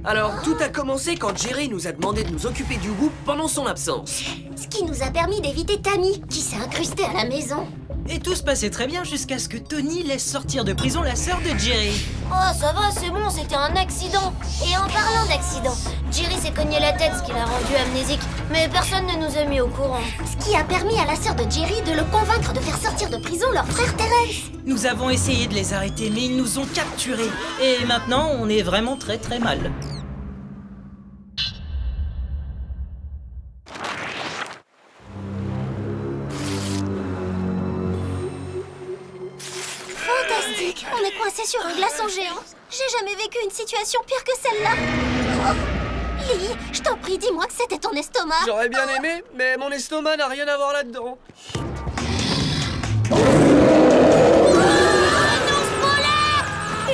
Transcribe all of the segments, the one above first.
Alors, tout a commencé quand Jerry nous a demandé de nous occuper du Whoop pendant son absence. Ce qui nous a permis d'éviter Tammy, qui s'est incrustée à la maison. Et tout se passait très bien jusqu'à ce que Tony laisse sortir de prison la sœur de Jerry. Oh, ça va, c'est bon, c'était un accident. Et en parlant d'accident, Jerry s'est cogné la tête, ce qui l'a rendu amnésique. Mais personne ne nous a mis au courant. Ce qui a permis à la sœur de Jerry de le convaincre de faire sortir de prison leur frère Terence. Nous avons essayé de les arrêter, mais ils nous ont capturés. Et maintenant, on est vraiment très très mal. Fantastique! On est coincé sur un glaçon géant. J'ai jamais vécu une situation pire que celle-là. Oh. Lee, je t'en prie, dis-moi que c'était ton estomac. J'aurais bien aimé, mais mon estomac n'a rien à voir là-dedans.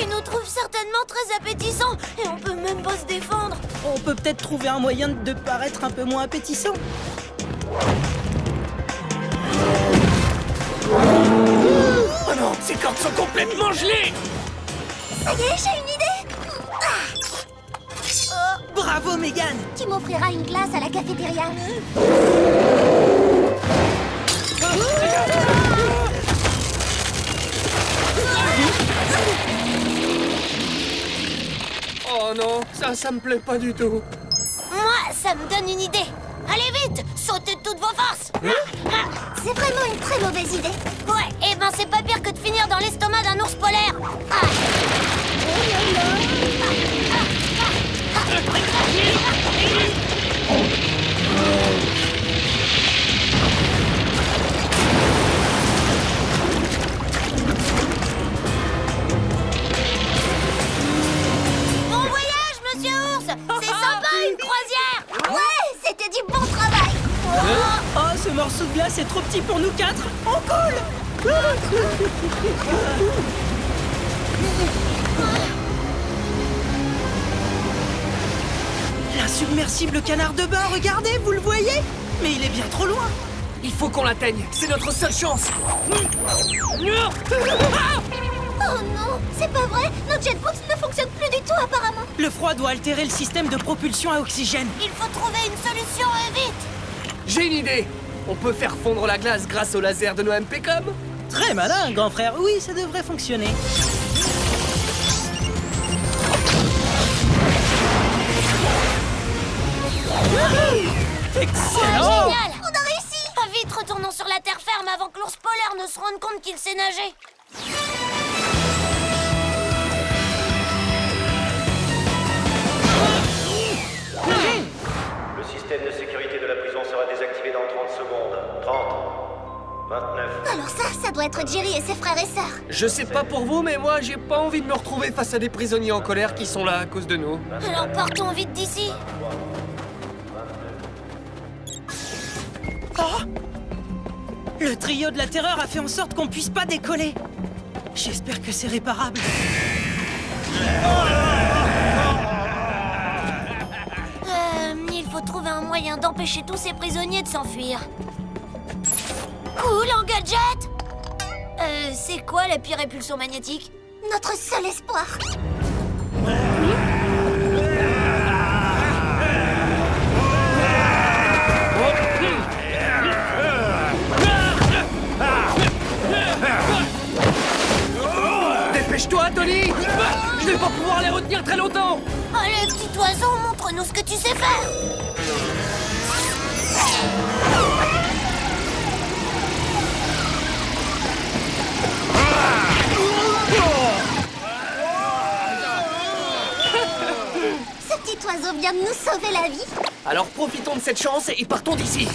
Il nous trouve certainement très appétissants et on peut même pas se défendre. On peut peut-être trouver un moyen de paraître un peu moins appétissant. Oh non, ces cordes sont complètement gelées! Ça y est, j'ai une idée. Bravo, Megan! Tu m'offriras une glace à la cafétéria. Oh non, ça me plaît pas du tout. Moi, ça me donne une idée. Allez vite, sautez de toutes vos forces. C'est vraiment une très mauvaise idée. Ouais, et ben c'est pas pire que de finir dans l'estomac d'un ours polaire. Bon voyage, monsieur ours. C'est sympa une croisière. Ouais, c'était du bon travail. Oh, ce morceau de glace est trop petit pour nous quatre. On coule! L'insubmersible canard de bain, regardez, vous le voyez? Mais il est bien trop loin. Il faut qu'on l'atteigne, c'est notre seule chance. Oh non, c'est pas vrai. Notre jetbox ne fonctionne plus du tout apparemment. Le froid doit altérer le système de propulsion à oxygène. Il faut trouver une solution et vite. J'ai une idée. On peut faire fondre la glace grâce au laser de nos MPCOM. Très malin, grand frère. Oui, ça devrait fonctionner. Excellent! Génial. On a réussi. Ah, vite, retournons sur la terre ferme avant que l'ours polaire ne se rende compte qu'il sait nager. Le système de sécurité de la prison sera désactivé dans 30 secondes. 30, 29. Alors ça doit être Jerry et ses frères et sœurs. Je sais pas pour vous, mais moi, j'ai pas envie de me retrouver face à des prisonniers en colère qui sont là à cause de nous. Alors partons vite d'ici. Oh! Le trio de la terreur a fait en sorte qu'on puisse pas décoller. J'espère que c'est réparable. Il faut trouver un moyen d'empêcher tous ces prisonniers de s'enfuir. Cool en gadget. C'est quoi la pire répulsion magnétique? Notre seul espoir. Dépêche-toi, Tony! Je vais pas pouvoir les retenir très longtemps! Allez, petit oiseau, montre-nous ce que tu sais faire. Ce petit oiseau vient de nous sauver la vie. Alors profitons de cette chance et partons d'ici!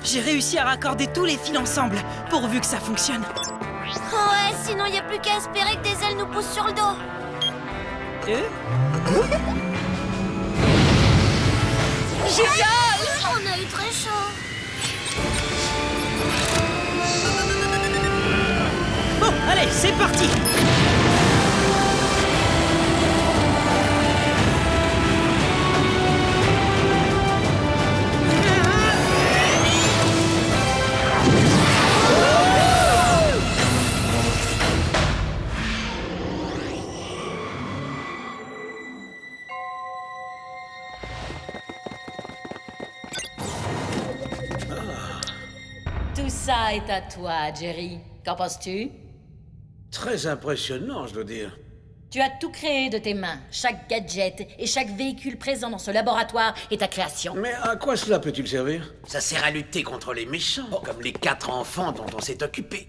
J'ai réussi à raccorder tous les fils ensemble, pourvu que ça fonctionne. Ouais, sinon y a plus qu'à espérer que des ailes nous poussent sur le dos. Génial! On a eu très chaud. Bon, allez, c'est parti! Ça est à toi, Jerry. Qu'en penses-tu? Très impressionnant, je dois dire. Tu as tout créé de tes mains. Chaque gadget et chaque véhicule présent dans ce laboratoire est ta création. Mais à quoi cela peut-il servir? Ça sert à lutter contre les méchants, comme les 4 enfants dont on s'est occupé.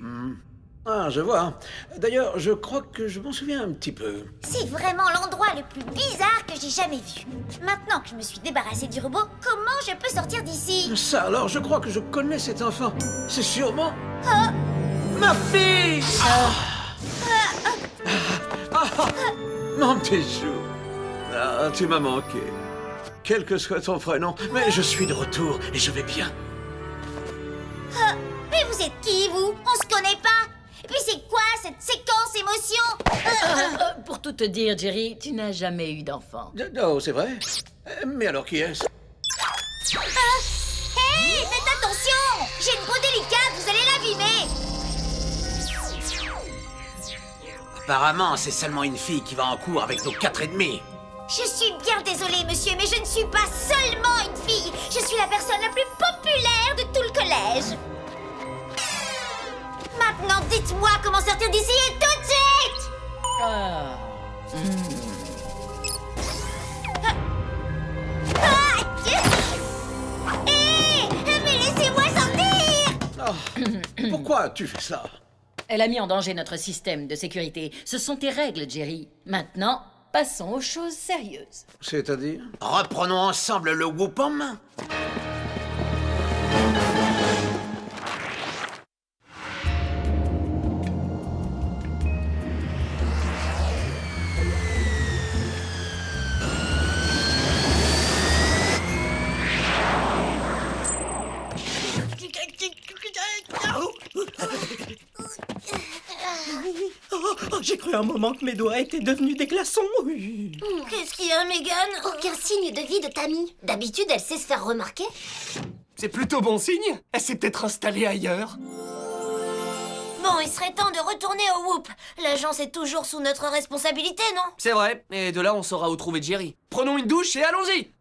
Ah, je vois. D'ailleurs, je crois que je m'en souviens un petit peu. C'est vraiment l'endroit le plus bizarre que j'ai jamais vu. Maintenant que je me suis débarrassée du robot, comment je peux sortir d'ici? Ça alors, je crois que je connais cet enfant. C'est sûrement... Ma fille! Mon petit chou. Ah, tu m'as manqué. Quel que soit ton prénom, mais je suis de retour et je vais bien. Mais vous êtes qui, vous? On se connaît pas? Et puis c'est quoi cette séquence émotion? Pour tout te dire, Jerry, tu n'as jamais eu d'enfant. Oh, c'est vrai? Mais alors qui est-ce? Hé, faites attention! J'ai une peau délicate, vous allez l'abîmer! Apparemment, c'est seulement une fille qui va en cours avec nos 4 ennemis. Je suis bien désolée, monsieur, mais je ne suis pas seulement une fille. Je suis la personne la plus populaire de tout le collège. Maintenant, dites-moi comment sortir d'ici et tout de suite! Ah. Hé! Mais laissez-moi sortir! Oh, pourquoi tu fais ça? Elle a mis en danger notre système de sécurité. Ce sont tes règles, Jerry. Maintenant, passons aux choses sérieuses. C'est-à-dire? Reprenons ensemble le whoop en main. J'ai cru un moment que mes doigts étaient devenus des glaçons. Qu'est-ce qu'il y a, Megan? Aucun signe de vie de Tammy. D'habitude, elle sait se faire remarquer. C'est plutôt bon signe. Elle s'est peut-être installée ailleurs. Bon, il serait temps de retourner au Whoop. L'agence est toujours sous notre responsabilité, non? C'est vrai, et de là on saura où trouver Jerry. Prenons une douche et allons-y.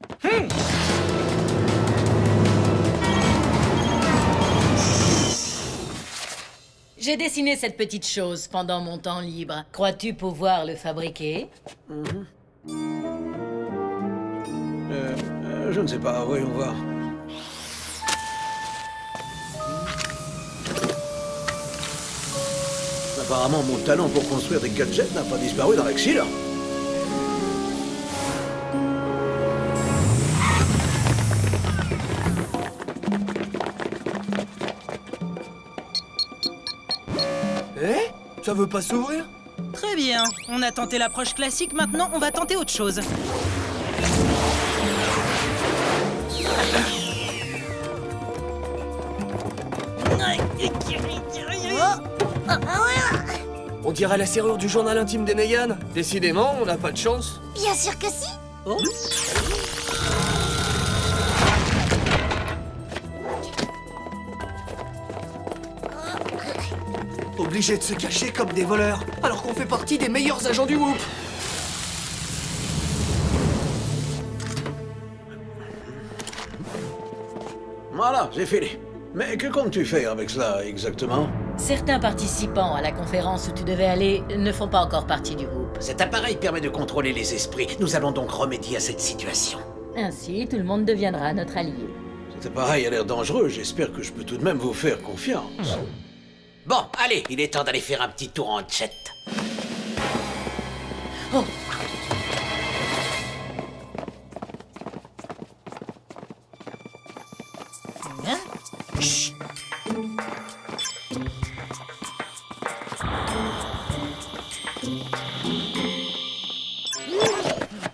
J'ai dessiné cette petite chose pendant mon temps libre. Crois-tu pouvoir le fabriquer? Je ne sais pas, voyons voir. Apparemment, mon talent pour construire des gadgets n'a pas disparu dans l'accident. Eh? Ça veut pas s'ouvrir? Très bien. On a tenté l'approche classique, maintenant on va tenter autre chose. On dirait la serrure du journal intime des Megan. Décidément, on n'a pas de chance. Bien sûr que si. Obligés de se cacher comme des voleurs, alors qu'on fait partie des meilleurs agents du Whoop. Voilà, j'ai fini. Mais que comptes-tu faire avec cela, exactement? Certains participants à la conférence où tu devais aller ne font pas encore partie du groupe. Cet appareil permet de contrôler les esprits. Nous allons donc remédier à cette situation. Ainsi, tout le monde deviendra notre allié. Cet appareil a l'air dangereux, j'espère que je peux tout de même vous faire confiance. Bon, allez, il est temps d'aller faire un petit tour en jet. Oh! Hein? Chut.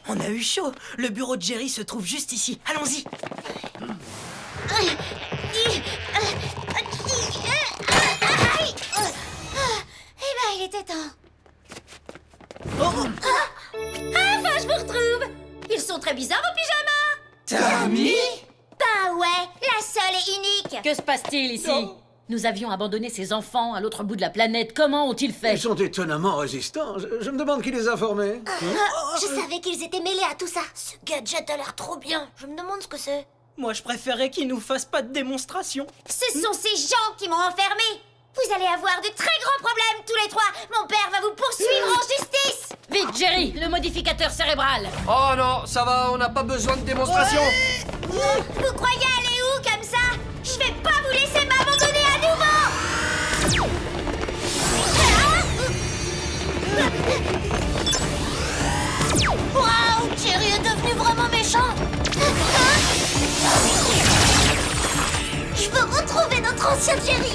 On a eu chaud. Le bureau de Jerry se trouve juste ici. Allons-y. Eh ben, il était temps. Oh! Enfin, je vous retrouve. Ils sont très bizarres vos pyjamas. Tammy? Bah ouais, la seule et unique. Que se passe-t-il ici? Nous avions abandonné ces enfants à l'autre bout de la planète. Comment ont-ils fait? Ils sont étonnamment résistants. Je me demande qui les a formés. Je savais qu'ils étaient mêlés à tout ça. Ce gadget a l'air trop bien. Je me demande ce que c'est. Moi, je préférerais qu'ils nous fassent pas de démonstration. Ce sont ces gens qui m'ont enfermé. Vous allez avoir de très grands problèmes tous les trois. Mon père va vous poursuivre en justice. Vite, Jerry, le modificateur cérébral. Oh non, ça va, on n'a pas besoin de démonstration. Vous croyez aller où comme ça? Je vais pas vous laisser m'abandonner à nouveau. Waouh, Jerry est devenu vraiment méchant. Je veux retrouver notre ancien Jerry.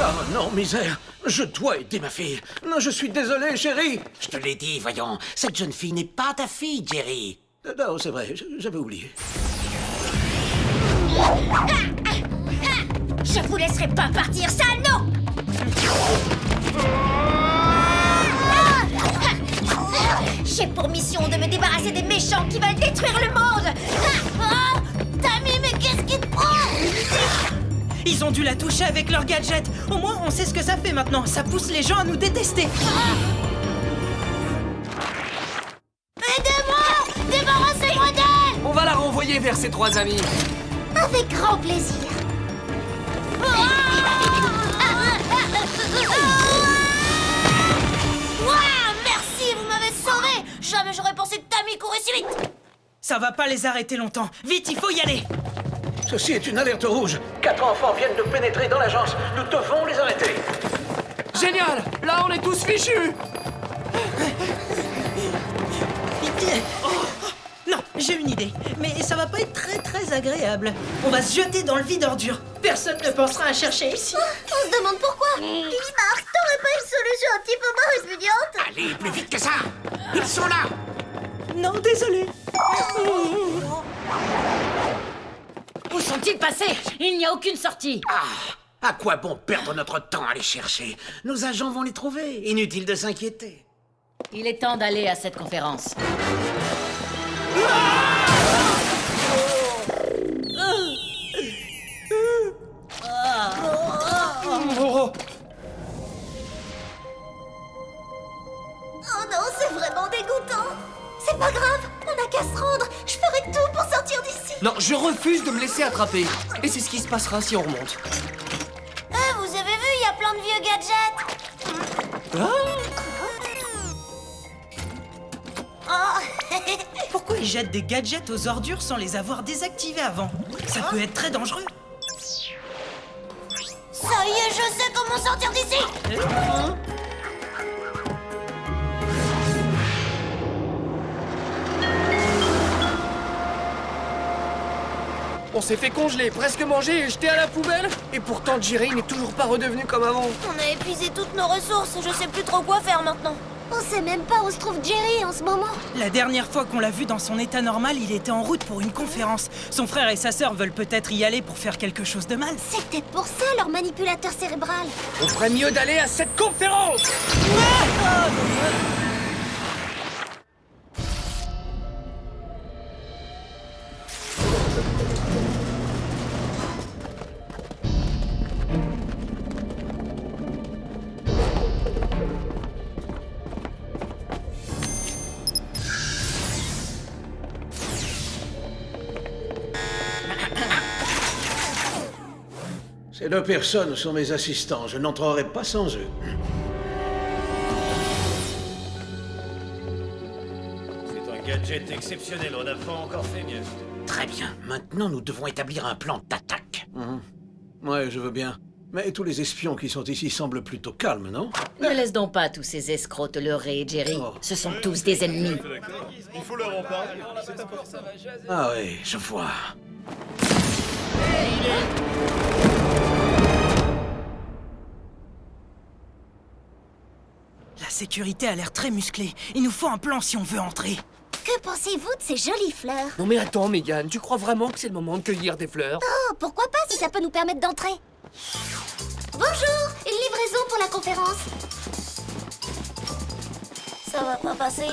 Oh non, misère. Je dois aider ma fille. Non, je suis désolé, chérie. Je te l'ai dit, voyons. Cette jeune fille n'est pas ta fille, Jerry. Non, c'est vrai, j'avais oublié. Je vous laisserai pas partir, ça, non. J'ai pour mission de me débarrasser des méchants qui veulent détruire le monde. Tammy, mais qu'est-ce qui te prend? Ils ont dû la toucher avec leur gadget. Au moins, on sait ce que ça fait maintenant. Ça pousse les gens à nous détester. Aidez-moi! Débarrassez-moi d'elle! On va la renvoyer vers ses trois amis. Avec grand plaisir. Waouh, merci, vous m'avez sauvé. Jamais j'aurais pensé que Tammy courait si vite. Ça va pas les arrêter longtemps. Vite, il faut y aller. Ceci est une alerte rouge. 4 enfants viennent de pénétrer dans l'agence. Nous devons les arrêter. Génial! Là, on est tous fichus. Non, j'ai une idée. Mais ça va pas être très agréable. On va se jeter dans le vide ordure. Personne ne pensera à chercher ici. On se demande pourquoi. Marc, t'aurais pas une solution un petit peu moins répugnante? Allez, plus vite que ça. Ils sont là. Non, désolé. Où sont-ils passés? Il n'y a aucune sortie. À quoi bon perdre notre temps à les chercher? Nos agents vont les trouver. Inutile de s'inquiéter. Il est temps d'aller à cette conférence. Oh. Oh non, c'est vraiment dégoûtant. C'est pas grave, on n'a qu'à se rendre. Je ferai tout pour sortir d'ici. Non, je refuse de me laisser attraper. Et c'est ce qui se passera si on remonte. Vous avez vu, il y a plein de vieux gadgets. Pourquoi ils jettent des gadgets aux ordures sans les avoir désactivés avant? Ça peut être très dangereux. Ça y est, je sais comment sortir d'ici. On s'est fait congeler, presque manger et jeter à la poubelle. Et pourtant, Jerry n'est toujours pas redevenu comme avant. On a épuisé toutes nos ressources, je sais plus trop quoi faire maintenant. On sait même pas où se trouve Jerry en ce moment. La dernière fois qu'on l'a vu dans son état normal, il était en route pour une conférence. Son frère et sa sœur veulent peut-être y aller pour faire quelque chose de mal. C'est peut-être pour ça leur manipulateur cérébral. On ferait mieux d'aller à cette conférence. Ces 2 personnes sont mes assistants. Je n'entrerai pas sans eux. C'est un gadget exceptionnel, on n'a pas encore fait mieux. Très bien. Maintenant, nous devons établir un plan d'attaque. Ouais, je veux bien. Mais tous les espions qui sont ici semblent plutôt calmes, non? Ne laisse donc pas tous ces escrocs te leurrer, Jerry. Ce sont tous des ennemis. Il faut leur en parler. Ah oui, je vois. La sécurité a l'air très musclée. Il nous faut un plan si on veut entrer. Que pensez-vous de ces jolies fleurs? Non mais attends, Megan, tu crois vraiment que c'est le moment de cueillir des fleurs? Oh, pourquoi pas si ça peut nous permettre d'entrer? Bonjour, une livraison pour la conférence. Ça va pas passer.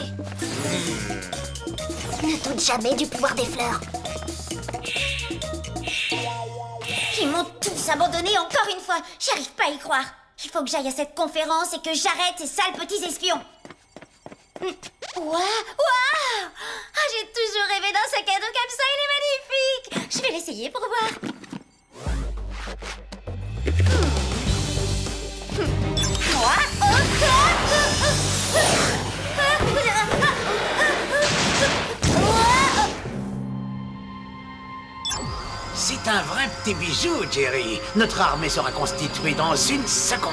Ne doute jamais du pouvoir des fleurs. Ils m'ont tous abandonné encore une fois. J'arrive pas à y croire. Il faut que j'aille à cette conférence et que j'arrête ces sales petits espions. Waouh! Waouh! Ah, j'ai toujours rêvé d'un sac à dos comme ça, il est magnifique! Je vais l'essayer pour voir. C'est un vrai petit bijou, Jerry. Notre armée sera constituée dans une seconde.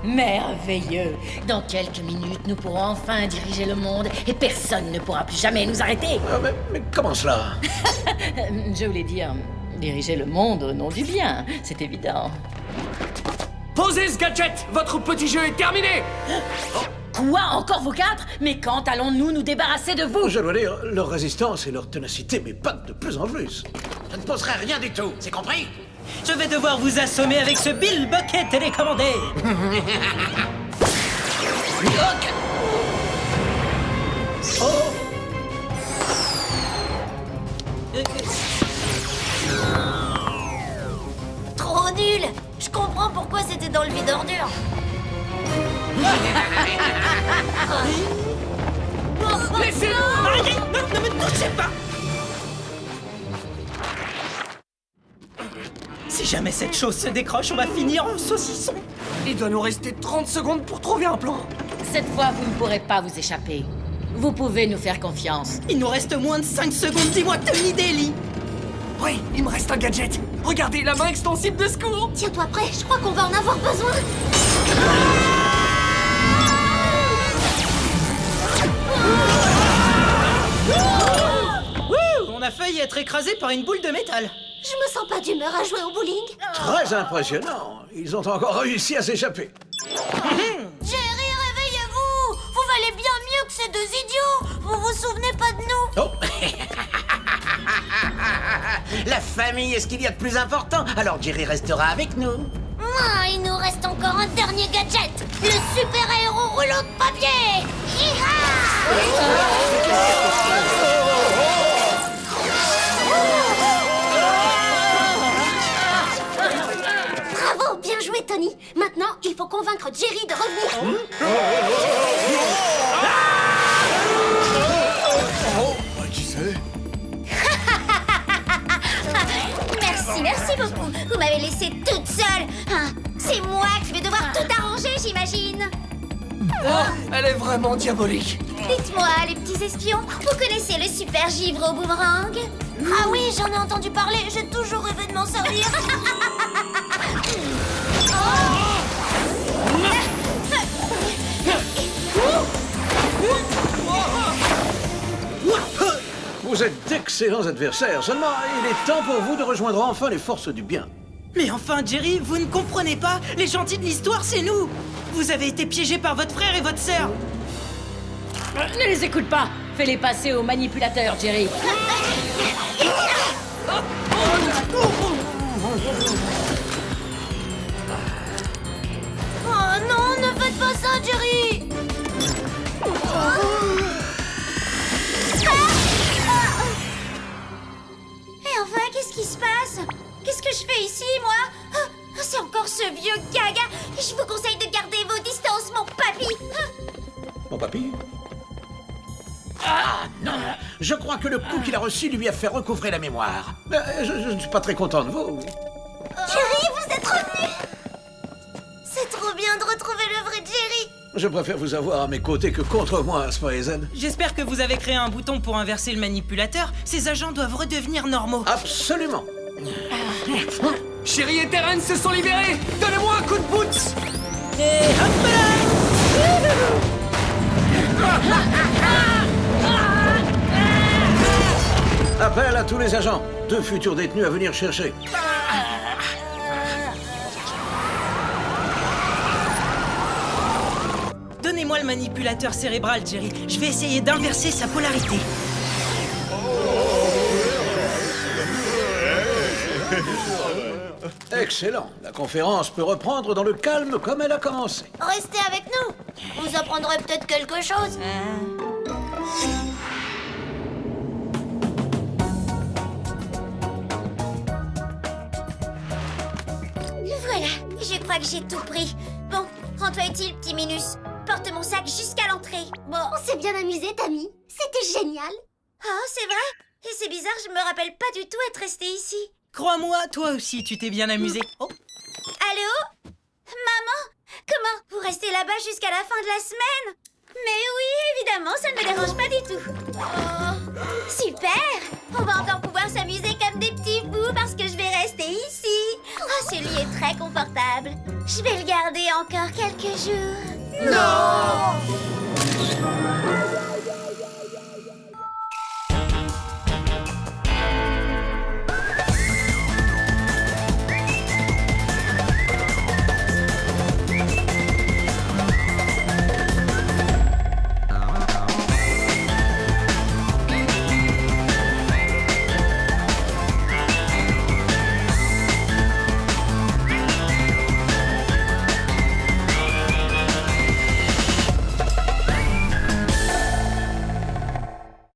Merveilleux. Dans quelques minutes, nous pourrons enfin diriger le monde et personne ne pourra plus jamais nous arrêter. Ah, mais comment cela? Je voulais dire, diriger le monde au nom du bien, c'est évident. Posez ce gadget! Votre petit jeu est terminé! Quoi? Encore vous quatre? Mais quand allons-nous nous débarrasser de vous? Je dois dire, leur résistance et leur ténacité m'épatent de plus en plus. Je ne poserai rien du tout, c'est compris? Je vais devoir vous assommer avec ce Bill Bucket télécommandé. Trop nul! Je comprends pourquoi c'était dans le vide ordure. Laissez-nous! Arrêtez! Ne me touchez pas! Si jamais cette chose se décroche, on va finir en saucisson. Il doit nous rester 30 secondes pour trouver un plan. Cette fois, vous ne pourrez pas vous échapper. Vous pouvez nous faire confiance. Il nous reste moins de 5 secondes. Dis-moi que t'as une idée, Lee. Oui, il me reste un gadget. Regardez, la main extensible de secours. Tiens-toi prêt, je crois qu'on va en avoir besoin. Wouh! On a failli être écrasé par une boule de métal. Je me sens pas d'humeur à jouer au bowling. Très impressionnant. Ils ont encore réussi à s'échapper. Jerry, réveillez-vous! Vous valez bien mieux que ces deux idiots! Vous vous souvenez pas de nous? Oh. La famille est ce qu'il y a de plus important, alors Jerry restera avec nous. Ah, il nous reste encore un dernier gadget! Le super-héros rouleau de papier! Bravo, bien joué, Tony! Maintenant, il faut convaincre Jerry de revenir. Qui c'est? Merci beaucoup. Vous m'avez laissée toute seule. Ah, c'est moi qui vais devoir tout arranger, j'imagine. Oh, elle est vraiment diabolique. Dites-moi, les petits espions, vous connaissez le super givre au boomerang? Ah oui, j'en ai entendu parler. J'ai toujours rêvé de m'en servir. Vous êtes d'excellents adversaires. Seulement, il est temps pour vous de rejoindre enfin les forces du bien. Mais enfin, Jerry, vous ne comprenez pas? Les gentils de l'histoire, c'est nous! Vous avez été piégés par votre frère et votre sœur! Ne les écoute pas. Fais-les passer au manipulateur, Jerry. Oh non, ne faites pas ça, Jerry. Et enfin, qu'est-ce qui se passe? Qu'est-ce que je fais ici, moi? Ah, c'est encore ce vieux gaga. Je vous conseille de garder vos distances, mon papy. Mon papy? Ah non, je crois que le coup qu'il a reçu lui a fait recouvrer la mémoire. Je ne suis pas très content de vous. Jerry, vous êtes revenu. C'est trop bien de retrouver le vrai Jerry. Je préfère vous avoir à mes côtés que contre moi, Spoizen. J'espère que vous avez créé un bouton pour inverser le manipulateur. Ces agents doivent redevenir normaux. Absolument. Chérie et Terrence se sont libérés. Donnez-moi un coup de boots. Et hop là! Appel à tous les agents. 2 futurs détenus à venir chercher. Donnez-moi le manipulateur cérébral, Jerry. Je vais essayer d'inverser sa polarité. Excellent. La conférence peut reprendre dans le calme comme elle a commencé. Restez avec nous. Vous apprendrez peut-être quelque chose. Voilà, je crois que j'ai tout pris. Bon, Rends-toi utile, petit Minus. Porte mon sac jusqu'à l'entrée. Bon. On s'est bien amusé, Tammy. C'était génial. Ah, c'est vrai? Et c'est bizarre, je me rappelle pas du tout être restée ici. Crois-moi, toi aussi, tu t'es bien amusé. Oh, Allô? Maman? Comment? Vous restez là-bas jusqu'à la fin de la semaine? Mais oui, évidemment, ça ne me dérange pas du tout. Oh, super! On va encore pouvoir s'amuser comme des petits fous parce que je vais rester ici. Oh, ce lit est très confortable. Je vais le garder encore quelques jours. Non!